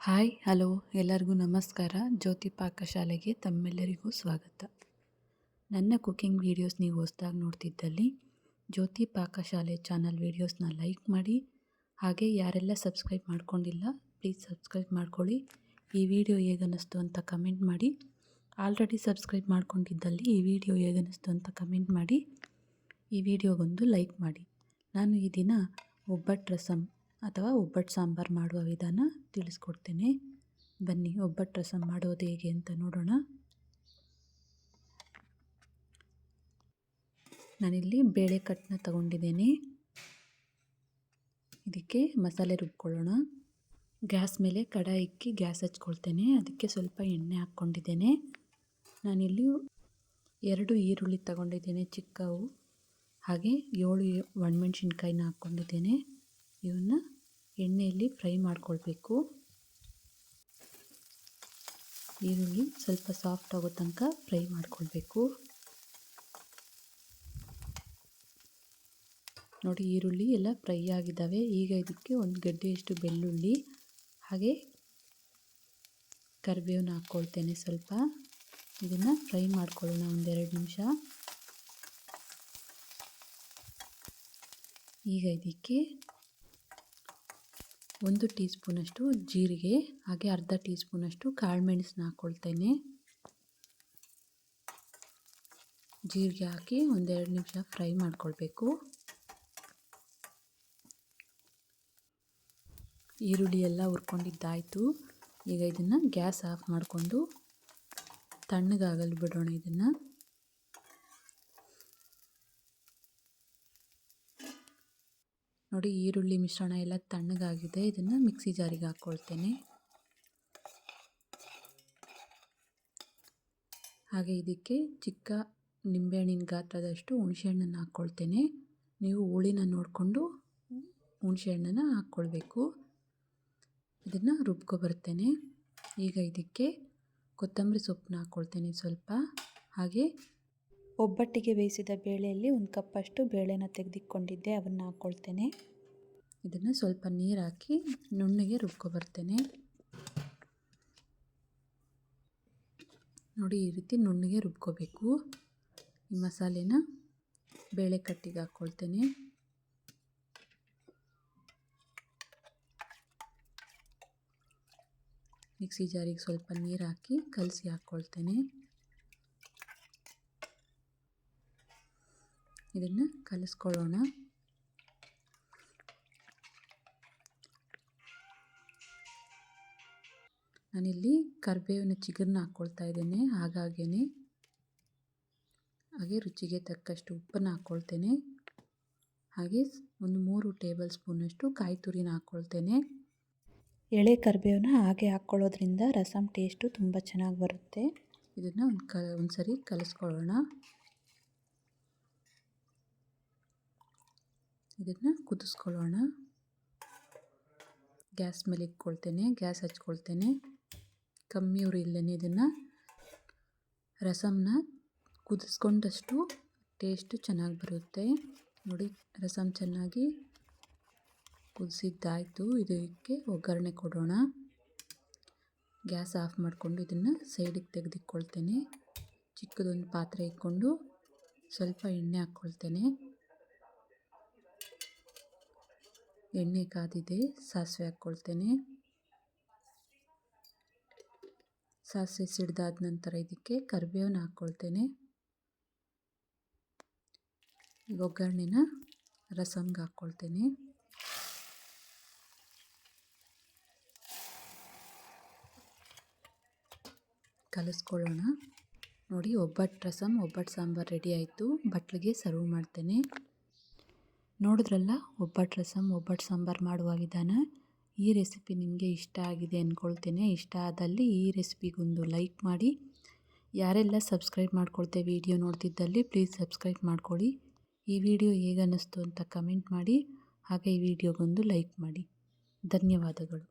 Hi hello ಎಲ್ಲರಿಗೂ ನಮಸ್ಕಾರ. ಜ್ಯೋತಿ ಪಾಕಶಾಲೆಗೆ ತಮ್ಮೆಲ್ಲರಿಗೂ ಸ್ವಾಗತ. ನನ್ನ ಕುಕಿಂಗ್ ವೀಡಿಯೋಸ್ ನೀವು ಹೊಸದಾಗಿ ನೋಡ್ತಿದ್ದಲ್ಲಿ ಜ್ಯೋತಿ ಪಾಕಶಾಲೆ ಚಾನಲ್ ವೀಡಿಯೋಸ್ನ ಲೈಕ್ ಮಾಡಿ. ಹಾಗೆ ಯಾರೆಲ್ಲ ಸಬ್ಸ್ಕ್ರೈಬ್ ಮಾಡ್ಕೊಂಡಿಲ್ಲ ಪ್ಲೀಸ್ ಸಬ್ಸ್ಕ್ರೈಬ್ ಮಾಡ್ಕೊಳ್ಳಿ. ಈ ವಿಡಿಯೋ ಹೇಗನ್ನಿಸ್ತು ಅಂತ ಕಮೆಂಟ್ ಮಾಡಿ. ಆಲ್ರೆಡಿ ಸಬ್ಸ್ಕ್ರೈಬ್ ಮಾಡ್ಕೊಂಡಿದ್ದಲ್ಲಿ ಈ ವಿಡಿಯೋ ಹೇಗನ್ನಿಸ್ತು ಅಂತ ಕಮೆಂಟ್ ಮಾಡಿ. ಈ ವಿಡಿಯೋಗೊಂದು ಲೈಕ್ ಮಾಡಿ. ನಾನು ಈ ದಿನ ಒಬ್ಬಟ್ಟು ರಸಮ್ ಅಥವಾ ಒಬ್ಬಟ್ಟು ಸಾಂಬಾರು ಮಾಡುವ ವಿಧಾನ ತಿಳಿಸ್ಕೊಡ್ತೇನೆ. ಬನ್ನಿ ಒಬ್ಬಟ್ಟು ರಸಮ್ ಮಾಡೋದು ಹೇಗೆ ಅಂತ ನೋಡೋಣ. ನಾನಿಲ್ಲಿ ಬೇಳೆಕಟ್ಟನ್ನ ತಗೊಂಡಿದ್ದೇನೆ. ಇದಕ್ಕೆ ಮಸಾಲೆ ರುಬ್ಕೊಳ್ಳೋಣ. ಗ್ಯಾಸ್ ಮೇಲೆ ಕಡಾಯಿ ಇಕ್ಕಿ ಗ್ಯಾಸ್ ಹಚ್ಕೊಳ್ತೇನೆ. ಅದಕ್ಕೆ ಸ್ವಲ್ಪ ಎಣ್ಣೆ ಹಾಕ್ಕೊಂಡಿದ್ದೇನೆ. ನಾನಿಲ್ಲಿ 2 ಈರುಳ್ಳಿ ತಗೊಂಡಿದ್ದೇನೆ ಚಿಕ್ಕವು. ಹಾಗೆ 7 ಒಣಮೆಣಸಿನ್ಕಾಯಿನ ಹಾಕ್ಕೊಂಡಿದ್ದೇನೆ. ಇವನ್ನ ಎಣ್ಣೆಯಲ್ಲಿ ಫ್ರೈ ಮಾಡ್ಕೊಳ್ಬೇಕು. ಈರುಳ್ಳಿ ಸ್ವಲ್ಪ ಸಾಫ್ಟ್ ಆಗೋ ತನಕ ಫ್ರೈ ಮಾಡ್ಕೊಳ್ಬೇಕು. ನೋಡಿ, ಈರುಳ್ಳಿ ಎಲ್ಲ ಫ್ರೈ ಆಗಿದ್ದಾವೆ. ಈಗ ಇದಕ್ಕೆ 1 ಗಡ್ಡೆಯಷ್ಟು ಬೆಳ್ಳುಳ್ಳಿ ಹಾಗೆ ಕರಿಬೇವನ್ನ ಹಾಕ್ಕೊಳ್ತೇನೆ. ಸ್ವಲ್ಪ ಇದನ್ನು ಫ್ರೈ ಮಾಡ್ಕೊಳ್ಳೋಣ 1-2 ನಿಮಿಷ. ಈಗ ಇದಕ್ಕೆ 1 ಟೀ ಸ್ಪೂನಷ್ಟು ಜೀರಿಗೆ ಹಾಗೆ ಅರ್ಧ ಟೀ ಸ್ಪೂನಷ್ಟು ಕಾಳುಮೆಣಸನ್ನ ಹಾಕ್ಕೊಳ್ತೇನೆ. ಜೀರಿಗೆ ಹಾಕಿ 1-2 ನಿಮಿಷ ಫ್ರೈ ಮಾಡ್ಕೊಳ್ಬೇಕು. ಈರುಳ್ಳಿ ಎಲ್ಲ ಹುರ್ಕೊಂಡಿದ್ದಾಯಿತು. ಈಗ ಇದನ್ನು ಗ್ಯಾಸ್ ಆಫ್ ಮಾಡಿಕೊಂಡು ತಣ್ಣಗಾಗಲು ಬಿಡೋಣ. ಇದನ್ನು ನೋಡಿ, ಈರುಳ್ಳಿ ಮಿಶ್ರಣ ಎಲ್ಲ ತಣ್ಣಗಾಗಿದೆ. ಇದನ್ನು ಮಿಕ್ಸಿ ಜಾರಿಗೆ ಹಾಕ್ಕೊಳ್ತೇನೆ. ಹಾಗೆ ಇದಕ್ಕೆ ಚಿಕ್ಕ ನಿಂಬೆಹಣ್ಣಿನ ಗಾತ್ರದಷ್ಟು ಹುಣಸೆಹಣ್ಣನ್ನು ಹಾಕ್ಕೊಳ್ತೇನೆ. ನೀವು ಹುಳಿನ ನೋಡಿಕೊಂಡು ಹುಣಸೆಹಣ್ಣನ್ನು ಹಾಕ್ಕೊಳ್ಬೇಕು. ಇದನ್ನು ರುಬ್ಕೊಬರ್ತೇನೆ. ಈಗ ಇದಕ್ಕೆ ಕೊತ್ತಂಬರಿ ಸೊಪ್ಪನ್ನ ಹಾಕ್ಕೊಳ್ತೇನೆ ಸ್ವಲ್ಪ. ಹಾಗೆ ಒಬ್ಬಟ್ಟಿಗೆ ಬೇಯಿಸಿದ ಬೇಳೆಯಲ್ಲಿ 1 ಕಪ್ಪಷ್ಟು ಬೇಳೆನ ತೆಗೆದಿಟ್ಕೊಂಡಿದ್ದೆ, ಅವನ್ನು ಹಾಕ್ಕೊಳ್ತೇನೆ. ಇದನ್ನು ಸ್ವಲ್ಪ ನೀರು ಹಾಕಿ ನುಣ್ಣಗೆ ರುಬ್ಕೊಬರ್ತೇನೆ. ನೋಡಿ, ಈ ರೀತಿ ನುಣ್ಣಗೆ ರುಬ್ಕೋಬೇಕು. ಈ ಮಸಾಲೆನ ಬೇಳೆ ಕಟ್ಟಿಗೆ ಹಾಕ್ಕೊಳ್ತೇನೆ. ಮಿಕ್ಸಿ ಜಾರಿಗೆ ಸ್ವಲ್ಪ ನೀರು ಹಾಕಿ ಕಲಸಿ ಹಾಕ್ಕೊಳ್ತೇನೆ. ಇದನ್ನು ಕಲಿಸ್ಕೊಳ್ಳೋಣ. ನಾನಿಲ್ಲಿ ಕರಿಬೇವಿನ ಚಿಗುರನ್ನ ಹಾಕ್ಕೊಳ್ತಾ ಇದ್ದೇನೆ. ಹಾಗೆ ರುಚಿಗೆ ತಕ್ಕಷ್ಟು ಉಪ್ಪನ್ನು ಹಾಕ್ಕೊಳ್ತೇನೆ. ಹಾಗೆ 3 ಟೇಬಲ್ ಸ್ಪೂನಷ್ಟು ಕಾಯಿ ತುರಿನ ಹಾಕ್ಕೊಳ್ತೇನೆ. ಎಳೆ ಕರಿಬೇವನ್ನ ಹಾಗೆ ಹಾಕ್ಕೊಳ್ಳೋದ್ರಿಂದ ರಸಮ್ ಟೇಸ್ಟು ತುಂಬ ಚೆನ್ನಾಗಿ ಬರುತ್ತೆ. ಇದನ್ನು ಒಂದು ಸರಿ ಕಲಿಸ್ಕೊಳ್ಳೋಣ. ಇದನ್ನು ಕುದಿಸ್ಕೊಳ್ಳೋಣ. ಗ್ಯಾಸ್ ಮೇಲೆ ಇಟ್ಕೊಳ್ತೇನೆ. ಗ್ಯಾಸ್ ಹಚ್ಕೊಳ್ತೇನೆ. ಕಮ್ಮಿ ಉರಿಯಲ್ಲೇ ಇದನ್ನು ರಸಮ್ನ ಕುದಿಸ್ಕೊಂಡಷ್ಟು ಟೇಸ್ಟು ಚೆನ್ನಾಗಿ ಬರುತ್ತೆ. ನೋಡಿ, ರಸಮ್ ಚೆನ್ನಾಗಿ ಕುದಿಸಿದ್ದಾಯಿತು. ಇದಕ್ಕೆ ಒಗ್ಗರಣೆ ಕೊಡೋಣ. ಗ್ಯಾಸ್ ಆಫ್ ಮಾಡಿಕೊಂಡು ಇದನ್ನು ಸೈಡಿಗೆ ತೆಗೆದಿಟ್ಕೊಳ್ತೇನೆ. ಚಿಕ್ಕದೊಂದು ಪಾತ್ರೆ ಇಟ್ಕೊಂಡು ಸ್ವಲ್ಪ ಎಣ್ಣೆ ಹಾಕ್ಕೊಳ್ತೇನೆ. ಎಣ್ಣೆ ಕಾದಿದೆ. ಸಾಸಿವೆ ಹಾಕ್ಕೊಳ್ತೇನೆ. ಸಾಸಿವೆ ಸಿಡ್ದಾದ ನಂತರ ಇದಕ್ಕೆ ಕರಿಬೇವನ್ನ ಹಾಕ್ಕೊಳ್ತೇನೆ. ಒಗ್ಗರಣೆನ ರಸಮ್ಗೆ ಹಾಕ್ಕೊಳ್ತೇನೆ. ಕಲಿಸ್ಕೊಳ್ಳೋಣ. ನೋಡಿ, ಒಬ್ಬಟ್ಟು ರಸಮ್ ಒಬ್ಬಟ್ಟು ಸಾಂಬಾರು ರೆಡಿ ಆಯಿತು. ಬಟ್ಲಿಗೆ ಸರ್ವ್ ಮಾಡ್ತೇನೆ. ನೋಡಿದ್ರಲ್ಲ, ಒಬ್ಬಟ್ಟು ರಸಮ್ ಒಬ್ಬಟ್ಟು ಸಾಂಬಾರು ಮಾಡುವ ವಿಧಾನ. ಈ ರೆಸಿಪಿ ನಿಮಗೆ ಇಷ್ಟ ಆಗಿದೆ ಅಂದ್ಕೊಳ್ತೇನೆ. ಇಷ್ಟ ಆದಲ್ಲಿ ಈ ರೆಸಿಪಿಗೊಂದು ಲೈಕ್ ಮಾಡಿ. ಯಾರೆಲ್ಲ ಸಬ್ಸ್ಕ್ರೈಬ್ ಮಾಡ್ಕೊಳ್ತೇವೆ ವಿಡಿಯೋ ನೋಡ್ತಿದ್ದಲ್ಲಿ ಪ್ಲೀಸ್ ಸಬ್ಸ್ಕ್ರೈಬ್ ಮಾಡ್ಕೊಳ್ಳಿ. ಈ ವಿಡಿಯೋ ಹೇಗನ್ನಿಸ್ತು ಅಂತ ಕಮೆಂಟ್ ಮಾಡಿ. ಹಾಗೆ ಈ ವಿಡಿಯೋಗೊಂದು ಲೈಕ್ ಮಾಡಿ. ಧನ್ಯವಾದಗಳು.